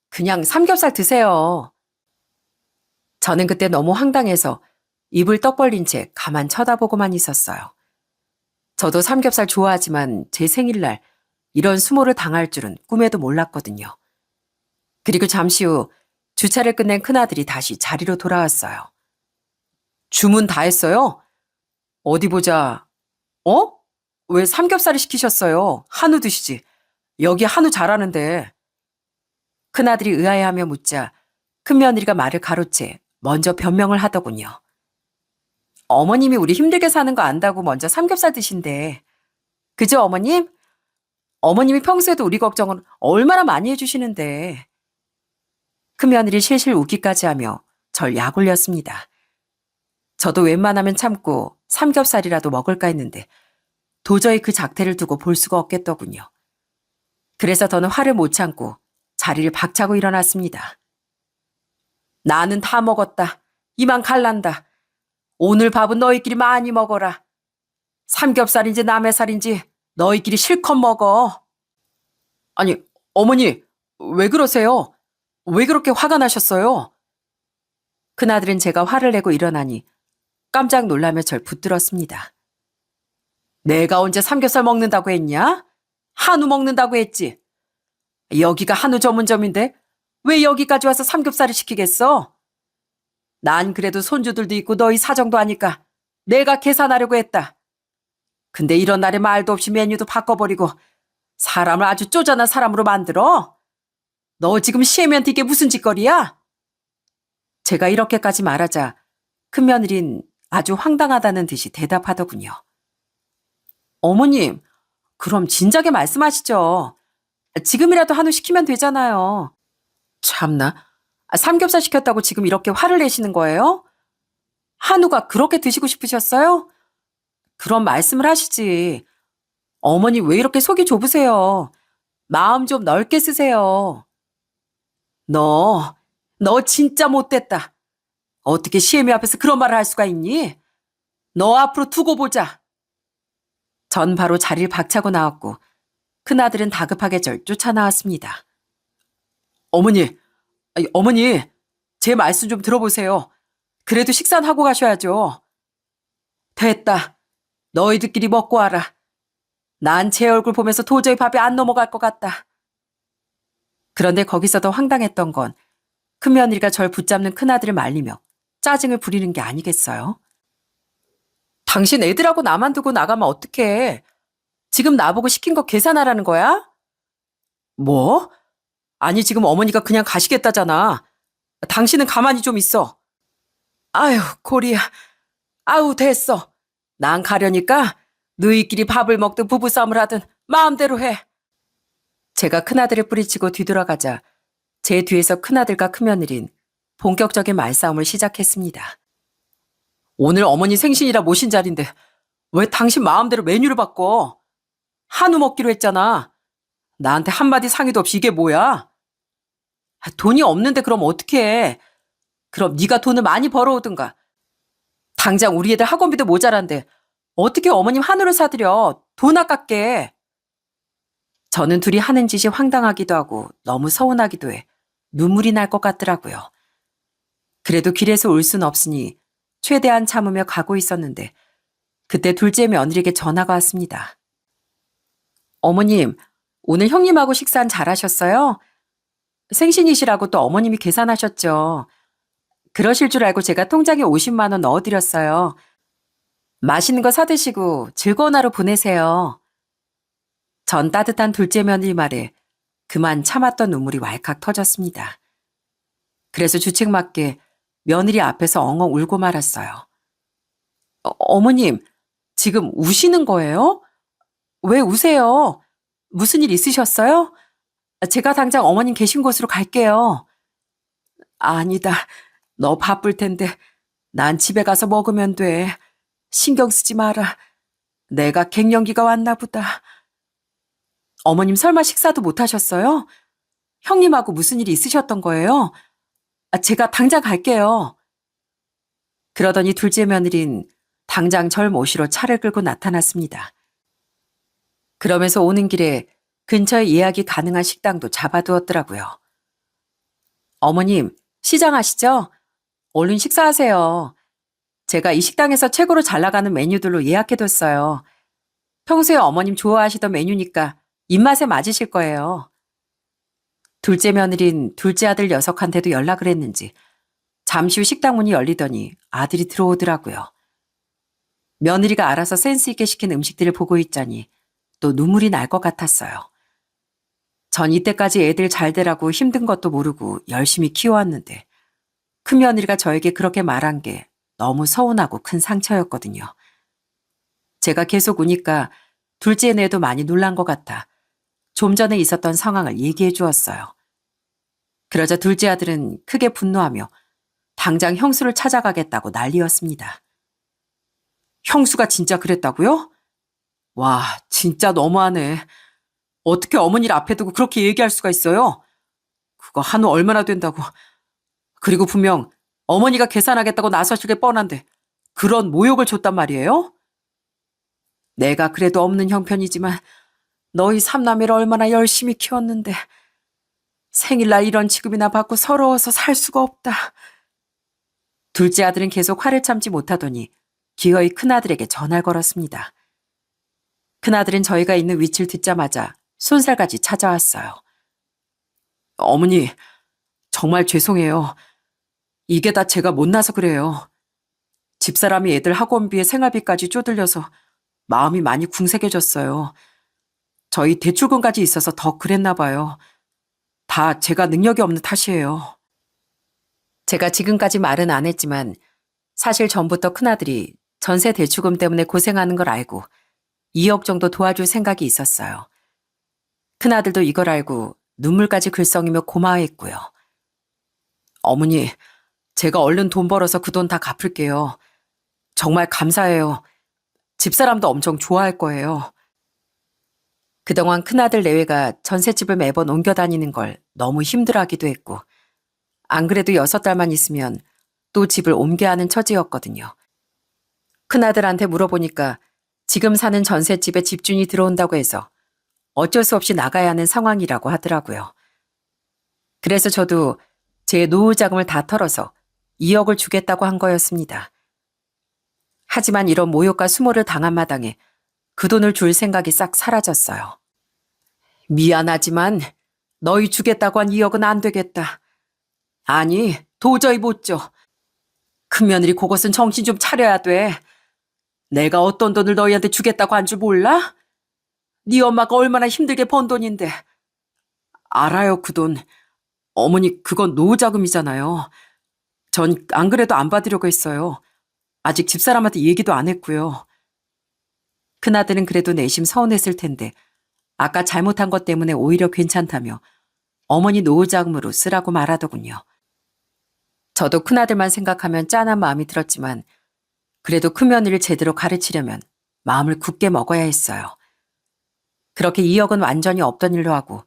그냥 삼겹살 드세요. 저는 그때 너무 황당해서 입을 떡 벌린 채 가만 쳐다보고만 있었어요. 저도 삼겹살 좋아하지만 제 생일날 이런 수모를 당할 줄은 꿈에도 몰랐거든요. 그리고 잠시 후 주차를 끝낸 큰아들이 다시 자리로 돌아왔어요. 주문 다 했어요? 어디 보자. 어? 왜 삼겹살을 시키셨어요? 한우 드시지. 여기 한우 잘하는데. 큰아들이 의아해하며 묻자 큰며느리가 말을 가로채 먼저 변명을 하더군요. 어머님이 우리 힘들게 사는 거 안다고 먼저 삼겹살 드신대. 그죠, 어머님? 어머님이 평소에도 우리 걱정은 얼마나 많이 해주시는데. 큰며느리 실실 웃기까지 하며 절 약올렸습니다. 저도 웬만하면 참고 삼겹살이라도 먹을까 했는데 도저히 그 작태를 두고 볼 수가 없겠더군요. 그래서 저는 화를 못 참고 자리를 박차고 일어났습니다. 나는 다 먹었다. 이만 갈란다. 오늘 밥은 너희끼리 많이 먹어라. 삼겹살인지 남의 살인지 너희끼리 실컷 먹어. 아니, 어머니, 왜 그러세요? 왜 그렇게 화가 나셨어요? 큰아들은 제가 화를 내고 일어나니 깜짝 놀라며 절 붙들었습니다. 내가 언제 삼겹살 먹는다고 했냐? 한우 먹는다고 했지. 여기가 한우 전문점인데 왜 여기까지 와서 삼겹살을 시키겠어? 난 그래도 손주들도 있고 너희 사정도 아니까 내가 계산하려고 했다. 근데 이런 날에 말도 없이 메뉴도 바꿔버리고 사람을 아주 쪼잔한 사람으로 만들어? 너 지금 시애미한테 이게 무슨 짓거리야? 제가 이렇게까지 말하자 큰며느린 아주 황당하다는 듯이 대답하더군요. 어머님, 그럼 진작에 말씀하시죠. 지금이라도 한우 시키면 되잖아요. 참나, 삼겹살 시켰다고 지금 이렇게 화를 내시는 거예요? 한우가 그렇게 드시고 싶으셨어요? 그런 말씀을 하시지. 어머니 왜 이렇게 속이 좁으세요? 마음 좀 넓게 쓰세요. 너 진짜 못됐다. 어떻게 시애미 앞에서 그런 말을 할 수가 있니? 너 앞으로 두고 보자. 전 바로 자리를 박차고 나왔고 큰아들은 다급하게 절 쫓아나왔습니다. 어머니, 제 말씀 좀 들어보세요. 그래도 식사는 하고 가셔야죠. 됐다. 너희들끼리 먹고 와라. 난 제 얼굴 보면서 도저히 밥이 안 넘어갈 것 같다. 그런데 거기서 더 황당했던 건 큰며느리가 절 붙잡는 큰아들을 말리며 짜증을 부리는 게 아니겠어요? 당신 애들하고 나만 두고 나가면 어떡해. 지금 나보고 시킨 거 계산하라는 거야? 뭐? 아니 지금 어머니가 그냥 가시겠다잖아. 당신은 가만히 좀 있어. 아유 고리야. 아우 됐어. 난 가려니까 너희끼리 밥을 먹든 부부싸움을 하든 마음대로 해. 제가 큰아들을 뿌리치고 뒤돌아가자 제 뒤에서 큰아들과 큰며느린 본격적인 말싸움을 시작했습니다. 오늘 어머니 생신이라 모신 자리인데 왜 당신 마음대로 메뉴를 바꿔? 한우 먹기로 했잖아. 나한테 한마디 상의도 없이 이게 뭐야? 돈이 없는데 그럼 어떡해. 그럼 네가 돈을 많이 벌어오든가. 당장 우리 애들 학원비도 모자란데 어떻게 어머님 한우를 사드려. 돈 아깝게. 저는 둘이 하는 짓이 황당하기도 하고 너무 서운하기도 해 눈물이 날 것 같더라고요. 그래도 길에서 올 순 없으니 최대한 참으며 가고 있었는데 그때 둘째 며느리에게 전화가 왔습니다. 어머님, 오늘 형님하고 식사는 잘하셨어요? 생신이시라고 또 어머님이 계산하셨죠. 그러실 줄 알고 제가 통장에 50만 원 넣어드렸어요. 맛있는 거 사드시고 즐거운 하루 보내세요. 전 따뜻한 둘째 며느리 말에 그만 참았던 눈물이 왈칵 터졌습니다. 그래서 주책맞게 며느리 앞에서 엉엉 울고 말았어요. 어머님, 지금 우시는 거예요? 왜 우세요? 무슨 일 있으셨어요? 제가 당장 어머님 계신 곳으로 갈게요. 아니다. 너 바쁠 텐데 난 집에 가서 먹으면 돼. 신경 쓰지 마라. 내가 갱년기가 왔나 보다. 어머님 설마 식사도 못 하셨어요? 형님하고 무슨 일이 있으셨던 거예요? 제가 당장 갈게요. 그러더니 둘째 며느린 당장 절 모시러 차를 끌고 나타났습니다. 그러면서 오는 길에 근처에 예약이 가능한 식당도 잡아두었더라고요. 어머님, 시장 아시죠? 얼른 식사하세요. 제가 이 식당에서 최고로 잘 나가는 메뉴들로 예약해뒀어요. 평소에 어머님 좋아하시던 메뉴니까 입맛에 맞으실 거예요. 둘째 며느린 둘째 아들 녀석한테도 연락을 했는지 잠시 후 식당 문이 열리더니 아들이 들어오더라고요. 며느리가 알아서 센스 있게 시킨 음식들을 보고 있자니 또 눈물이 날 것 같았어요. 전 이때까지 애들 잘 되라고 힘든 것도 모르고 열심히 키워왔는데 큰 며느리가 저에게 그렇게 말한 게 너무 서운하고 큰 상처였거든요. 제가 계속 우니까 둘째 애도 많이 놀란 것 같아 좀 전에 있었던 상황을 얘기해 주었어요. 그러자 둘째 아들은 크게 분노하며 당장 형수를 찾아가겠다고 난리였습니다. 형수가 진짜 그랬다고요? 와, 진짜 너무하네. 어떻게 어머니를 앞에 두고 그렇게 얘기할 수가 있어요? 그거 한우 얼마나 된다고. 그리고 분명 어머니가 계산하겠다고 나서실 게 뻔한데 그런 모욕을 줬단 말이에요? 내가 그래도 없는 형편이지만 너희 삼남매를 얼마나 열심히 키웠는데 생일날 이런 취급이나 받고 서러워서 살 수가 없다. 둘째 아들은 계속 화를 참지 못하더니 기어이 큰아들에게 전화를 걸었습니다. 큰아들은 저희가 있는 위치를 듣자마자 손살같이 찾아왔어요. 어머니, 정말 죄송해요. 이게 다 제가 못나서 그래요. 집사람이 애들 학원비에 생활비까지 쪼들려서 마음이 많이 궁색해졌어요. 저희 대출금까지 있어서 더 그랬나 봐요. 다 제가 능력이 없는 탓이에요. 제가 지금까지 말은 안 했지만 사실 전부터 큰아들이 전세 대출금 때문에 고생하는 걸 알고 2억 정도 도와줄 생각이 있었어요. 큰아들도 이걸 알고 눈물까지 글썽이며 고마워했고요. 어머니, 제가 얼른 돈 벌어서 그 돈 다 갚을게요. 정말 감사해요. 집사람도 엄청 좋아할 거예요. 그동안 큰아들 내외가 전셋집을 매번 옮겨 다니는 걸 너무 힘들어하기도 했고 안 그래도 6달만 있으면 또 집을 옮겨야 하는 처지였거든요. 큰아들한테 물어보니까 지금 사는 전셋집에 집주인이 들어온다고 해서 어쩔 수 없이 나가야 하는 상황이라고 하더라고요. 그래서 저도 제 노후 자금을 다 털어서 2억을 주겠다고 한 거였습니다. 하지만 이런 모욕과 수모를 당한 마당에 그 돈을 줄 생각이 싹 사라졌어요. 미안하지만 너희 주겠다고 한 2억은 안 되겠다. 아니, 도저히 못 줘. 큰며느리 그것은 정신 좀 차려야 돼. 내가 어떤 돈을 너희한테 주겠다고 한 줄 몰라? 네 엄마가 얼마나 힘들게 번 돈인데. 알아요, 그 돈. 어머니, 그건 노후자금이잖아요. 전 안 그래도 안 받으려고 했어요. 아직 집사람한테 얘기도 안 했고요. 큰아들은 그래도 내심 서운했을 텐데 아까 잘못한 것 때문에 오히려 괜찮다며 어머니 노후자금으로 쓰라고 말하더군요. 저도 큰아들만 생각하면 짠한 마음이 들었지만 그래도 큰며느리를 제대로 가르치려면 마음을 굳게 먹어야 했어요. 그렇게 2억은 완전히 없던 일로 하고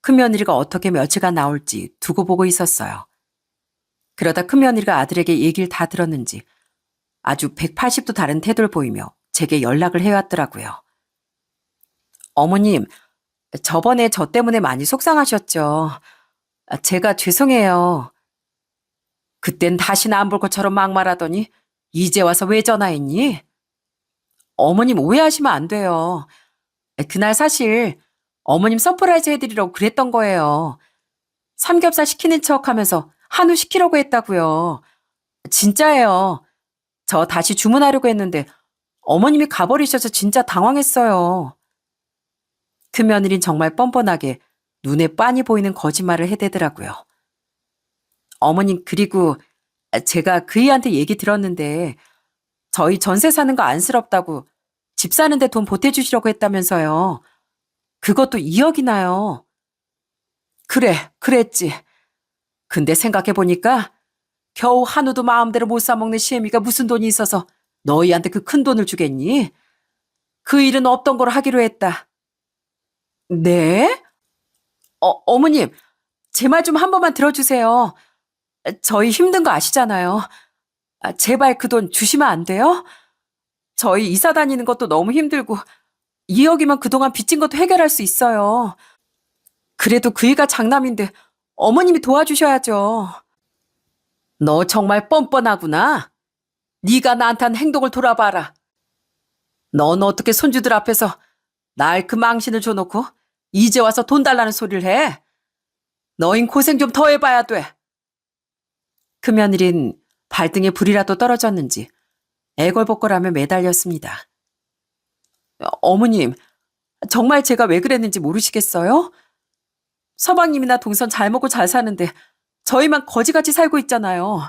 큰며느리가 어떻게 며칠간 나올지 두고 보고 있었어요. 그러다 큰며느리가 아들에게 얘기를 다 들었는지 아주 180도 다른 태도를 보이며 제게 연락을 해왔더라고요. 어머님, 저번에 저 때문에 많이 속상하셨죠. 제가 죄송해요. 그땐 다시는 안 볼 것처럼 막말하더니 이제 와서 왜 전화했니? 어머님 오해하시면 안 돼요. 그날 사실 어머님 서프라이즈 해드리려고 그랬던 거예요. 삼겹살 시키는 척하면서 한우 시키려고 했다고요. 진짜예요. 저 다시 주문하려고 했는데 어머님이 가버리셔서 진짜 당황했어요. 큰며느린 정말 뻔뻔하게 눈에 빤히 보이는 거짓말을 해대더라고요. 어머님 그리고 제가 그이한테 얘기 들었는데 저희 전세 사는 거 안쓰럽다고 집 사는데 돈 보태주시려고 했다면서요. 그것도 2억이나요. 그래, 그랬지. 근데 생각해보니까 겨우 한우도 마음대로 못 사먹는 시애미가 무슨 돈이 있어서 너희한테 그 큰 돈을 주겠니? 그 일은 없던 걸 하기로 했다. 네? 어머님, 제 말 좀 한 번만 들어주세요. 저희 힘든 거 아시잖아요. 제발 그 돈 주시면 안 돼요? 저희 이사 다니는 것도 너무 힘들고 2억이면 그동안 빚진 것도 해결할 수 있어요. 그래도 그 일가 장남인데 어머님이 도와주셔야죠. 너 정말 뻔뻔하구나. 네가 나한테 한 행동을 돌아봐라. 넌 어떻게 손주들 앞에서 날 그 망신을 줘놓고 이제 와서 돈 달라는 소리를 해? 너흰 고생 좀 더 해봐야 돼. 그 며느린 발등에 불이라도 떨어졌는지 애걸복걸하며 매달렸습니다. 어머님, 정말 제가 왜 그랬는지 모르시겠어요? 서방님이나 동선 잘 먹고 잘 사는데 저희만 거지같이 살고 있잖아요.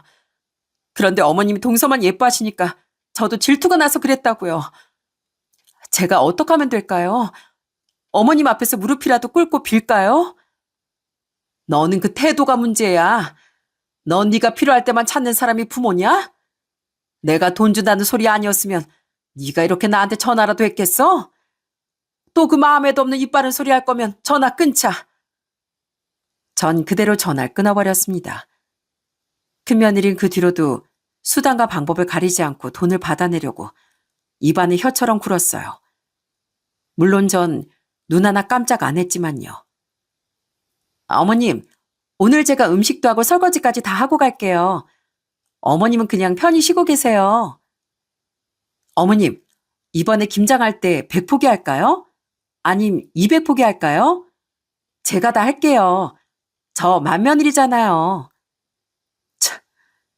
그런데 어머님이 동서만 예뻐하시니까 저도 질투가 나서 그랬다고요. 제가 어떻게 하면 될까요? 어머님 앞에서 무릎이라도 꿇고 빌까요? 너는 그 태도가 문제야. 넌 네가 필요할 때만 찾는 사람이 부모냐? 내가 돈 준다는 소리 아니었으면 네가 이렇게 나한테 전화라도 했겠어? 또 그 마음에도 없는 입 바른 소리 할 거면 전화 끊자. 전 그대로 전화를 끊어버렸습니다. 큰며느린 그 뒤로도 수단과 방법을 가리지 않고 돈을 받아내려고 입안을 혀처럼 굴었어요. 물론 전 눈 하나 깜짝 안 했지만요. 어머님, 오늘 제가 음식도 하고 설거지까지 다 하고 갈게요. 어머님은 그냥 편히 쉬고 계세요. 어머님, 이번에 김장할 때 100포기 할까요? 아님 200포기 할까요? 제가 다 할게요. 저 맏며느리잖아요. 참,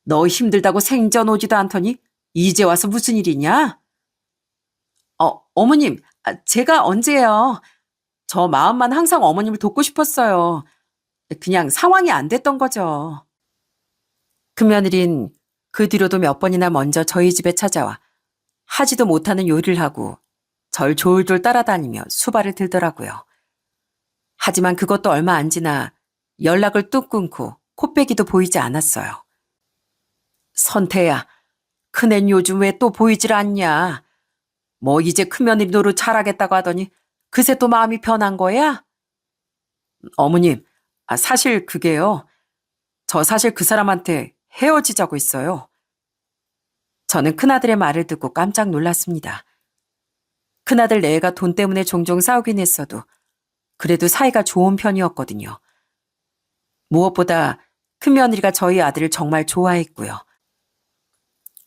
너 힘들다고 생전 오지도 않더니 이제 와서 무슨 일이냐? 어머님, 제가 언제요? 저 마음만 항상 어머님을 돕고 싶었어요. 그냥 상황이 안 됐던 거죠. 그 며느린 그 뒤로도 몇 번이나 먼저 저희 집에 찾아와 하지도 못하는 요리를 하고 절 졸졸 따라다니며 수발을 들더라고요. 하지만 그것도 얼마 안 지나 연락을 뚝 끊고 코빼기도 보이지 않았어요. 선태야, 큰애는 요즘 왜 또 보이질 않냐? 뭐 이제 큰며느리 노릇 잘하겠다고 하더니 그새 또 마음이 변한 거야? 어머님, 사실 그게요. 저 사실 그 사람한테 헤어지자고 했어요. 저는 큰아들의 말을 듣고 깜짝 놀랐습니다. 큰아들 내가 돈 때문에 종종 싸우긴 했어도 그래도 사이가 좋은 편이었거든요. 무엇보다 큰며느리가 저희 아들을 정말 좋아했고요.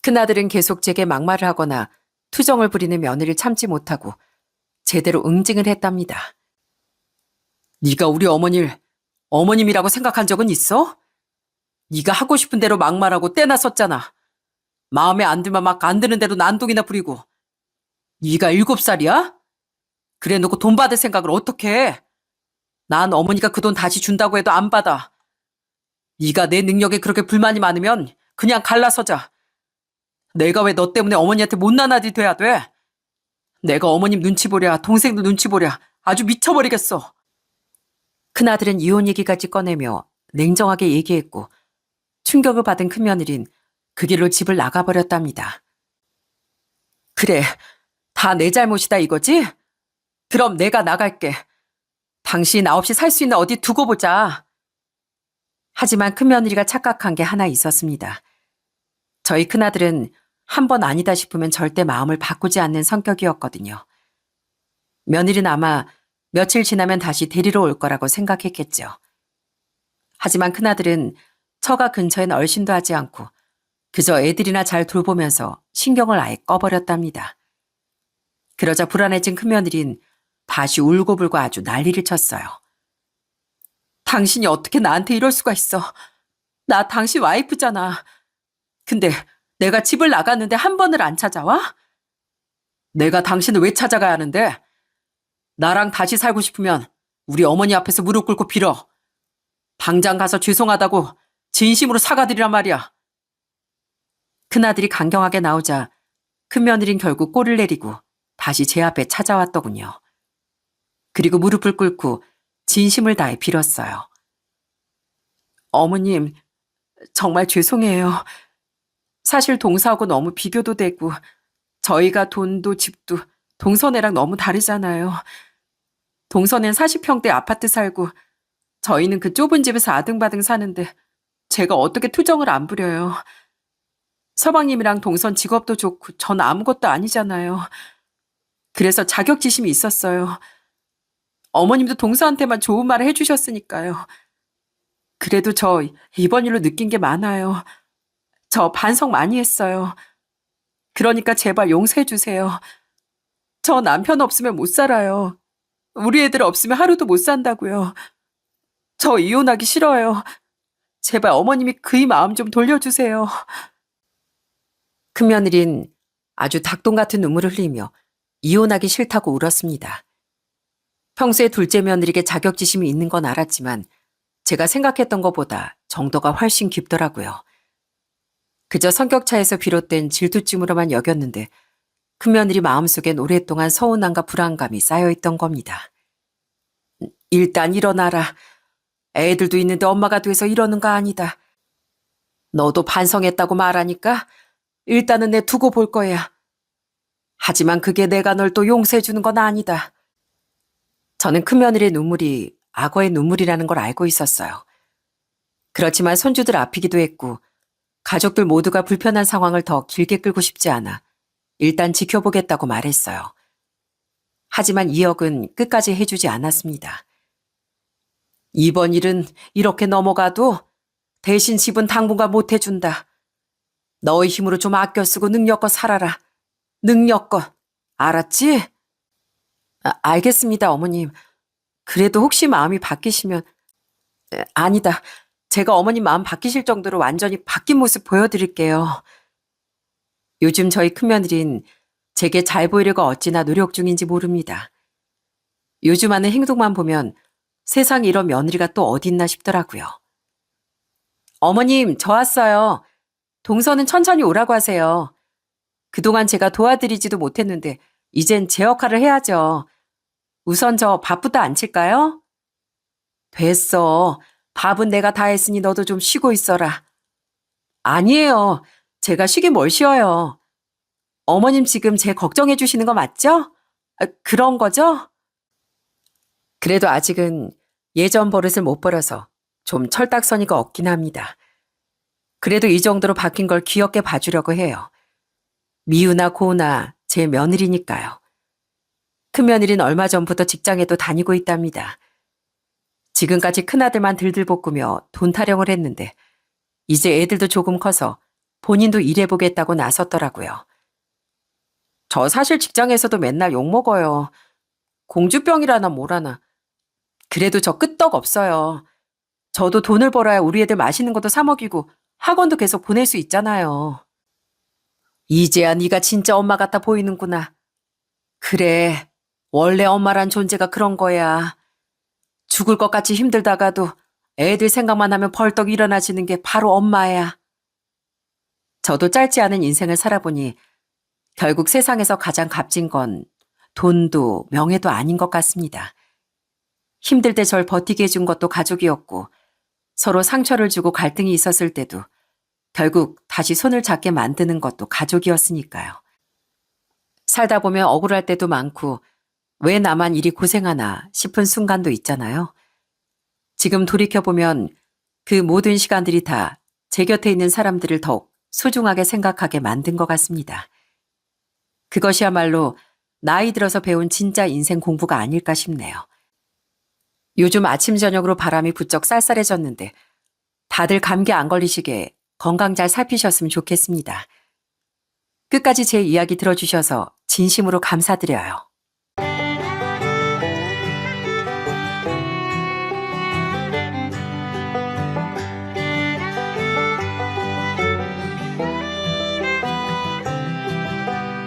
큰아들은 계속 제게 막말을 하거나 투정을 부리는 며느리를 참지 못하고 제대로 응징을 했답니다. 네가 우리 어머니를 어머님이라고 생각한 적은 있어? 네가 하고 싶은 대로 막말하고 떼나섰잖아. 마음에 안 들면 막 안 드는 대로 난동이나 부리고. 네가 7살이야? 그래 놓고 돈 받을 생각을 어떻게 해? 난 어머니가 그 돈 다시 준다고 해도 안 받아. 네가 내 능력에 그렇게 불만이 많으면 그냥 갈라서자. 내가 왜 너 때문에 어머니한테 못난 아들이 돼야 돼? 내가 어머님 눈치 보랴 동생들 눈치 보랴 아주 미쳐버리겠어. 큰아들은 이혼 얘기까지 꺼내며 냉정하게 얘기했고 충격을 받은 큰며느린 그 길로 집을 나가버렸답니다. 그래, 다 내 잘못이다 이거지? 그럼 내가 나갈게. 당신 나 없이 살 수 있는 어디 두고 보자. 하지만 큰며느리가 착각한 게 하나 있었습니다. 저희 큰아들은 한 번 아니다 싶으면 절대 마음을 바꾸지 않는 성격이었거든요. 며느리는 아마 며칠 지나면 다시 데리러 올 거라고 생각했겠죠. 하지만 큰아들은 처가 근처엔 얼씬도 하지 않고 그저 애들이나 잘 돌보면서 신경을 아예 꺼버렸답니다. 그러자 불안해진 큰며느린 다시 울고불고 아주 난리를 쳤어요. 당신이 어떻게 나한테 이럴 수가 있어. 나 당신 와이프잖아. 근데 내가 집을 나갔는데 한 번을 안 찾아와? 내가 당신을 왜 찾아가야 하는데? 나랑 다시 살고 싶으면 우리 어머니 앞에서 무릎 꿇고 빌어. 당장 가서 죄송하다고 진심으로 사과드리란 말이야. 큰아들이 강경하게 나오자 큰며느린 결국 꼴을 내리고 다시 제 앞에 찾아왔더군요. 그리고 무릎을 꿇고 진심을 다해 빌었어요. 어머님, 정말 죄송해요. 사실 동서하고 너무 비교도 되고 저희가 돈도 집도 동서네랑 너무 다르잖아요. 동서는 40평대 아파트 살고 저희는 그 좁은 집에서 아등바등 사는데 제가 어떻게 투정을 안 부려요. 서방님이랑 동선 직업도 좋고 전 아무것도 아니잖아요. 그래서 자격지심이 있었어요. 어머님도 동서한테만 좋은 말을 해주셨으니까요. 그래도 저 이번 일로 느낀 게 많아요. 저 반성 많이 했어요. 그러니까 제발 용서해 주세요. 저 남편 없으면 못 살아요. 우리 애들 없으면 하루도 못 산다고요. 저 이혼하기 싫어요. 제발 어머님이 그이 마음 좀 돌려주세요. 큰며느린 아주 닭똥 같은 눈물을 흘리며 이혼하기 싫다고 울었습니다. 평소에 둘째 며느리에게 자격지심이 있는 건 알았지만 제가 생각했던 것보다 정도가 훨씬 깊더라고요. 그저 성격 차에서 비롯된 질투증으로만 여겼는데 큰며느리 마음속엔 오랫동안 서운함과 불안감이 쌓여있던 겁니다. 일단 일어나라. 애들도 있는데 엄마가 돼서 이러는 거 아니다. 너도 반성했다고 말하니까 일단은 내 두고 볼 거야. 하지만 그게 내가 널 또 용서해 주는 건 아니다. 저는 큰며느리의 눈물이 악어의 눈물이라는 걸 알고 있었어요. 그렇지만 손주들 아프기도 했고 가족들 모두가 불편한 상황을 더 길게 끌고 싶지 않아 일단 지켜보겠다고 말했어요. 하지만 이역은 끝까지 해주지 않았습니다. 이번 일은 이렇게 넘어가도 대신 집은 당분간 못 해준다. 너의 힘으로 좀 아껴 쓰고 능력껏 살아라. 능력껏. 알았지? 알겠습니다, 어머님. 그래도 혹시 마음이 바뀌시면... 아니다. 제가 어머님 마음 바뀌실 정도로 완전히 바뀐 모습 보여드릴게요. 요즘 저희 큰며느린 제게 잘 보이려고 어찌나 노력 중인지 모릅니다. 요즘 하는 행동만 보면 세상에 이런 며느리가 또 어딨나 싶더라고요. 어머님, 저 왔어요. 동서는 천천히 오라고 하세요. 그동안 제가 도와드리지도 못했는데 이젠 제 역할을 해야죠. 우선 저 밥부터 안 칠까요? 됐어. 밥은 내가 다 했으니 너도 좀 쉬고 있어라. 아니에요. 제가 쉬긴 뭘 쉬어요. 어머님 지금 제 걱정해 주시는 거 맞죠? 그런 거죠? 그래도 아직은 예전 버릇을 못 버려서 좀 철딱서니가 없긴 합니다. 그래도 이 정도로 바뀐 걸 귀엽게 봐주려고 해요. 미우나 고우나 제 며느리니까요. 큰며느리는 얼마 전부터 직장에도 다니고 있답니다. 지금까지 큰아들만 들들 볶으며 돈 타령을 했는데 이제 애들도 조금 커서 본인도 일해보겠다고 나섰더라고요. 저 사실 직장에서도 맨날 욕먹어요. 공주병이라나 뭐라나. 그래도 저 끄떡 없어요. 저도 돈을 벌어야 우리 애들 맛있는 것도 사 먹이고 학원도 계속 보낼 수 있잖아요. 이제야 네가 진짜 엄마 같아 보이는구나. 그래, 원래 엄마란 존재가 그런 거야. 죽을 것 같이 힘들다가도 애들 생각만 하면 벌떡 일어나지는 게 바로 엄마야. 저도 짧지 않은 인생을 살아보니 결국 세상에서 가장 값진 건 돈도 명예도 아닌 것 같습니다. 힘들 때 절 버티게 해준 것도 가족이었고 서로 상처를 주고 갈등이 있었을 때도 결국 다시 손을 잡게 만드는 것도 가족이었으니까요. 살다 보면 억울할 때도 많고 왜 나만 이리 고생하나 싶은 순간도 있잖아요. 지금 돌이켜보면 그 모든 시간들이 다 제 곁에 있는 사람들을 더욱 소중하게 생각하게 만든 것 같습니다. 그것이야말로 나이 들어서 배운 진짜 인생 공부가 아닐까 싶네요. 요즘 아침 저녁으로 바람이 부쩍 쌀쌀해졌는데 다들 감기 안 걸리시게 건강 잘 살피셨으면 좋겠습니다. 끝까지 제 이야기 들어주셔서 진심으로 감사드려요.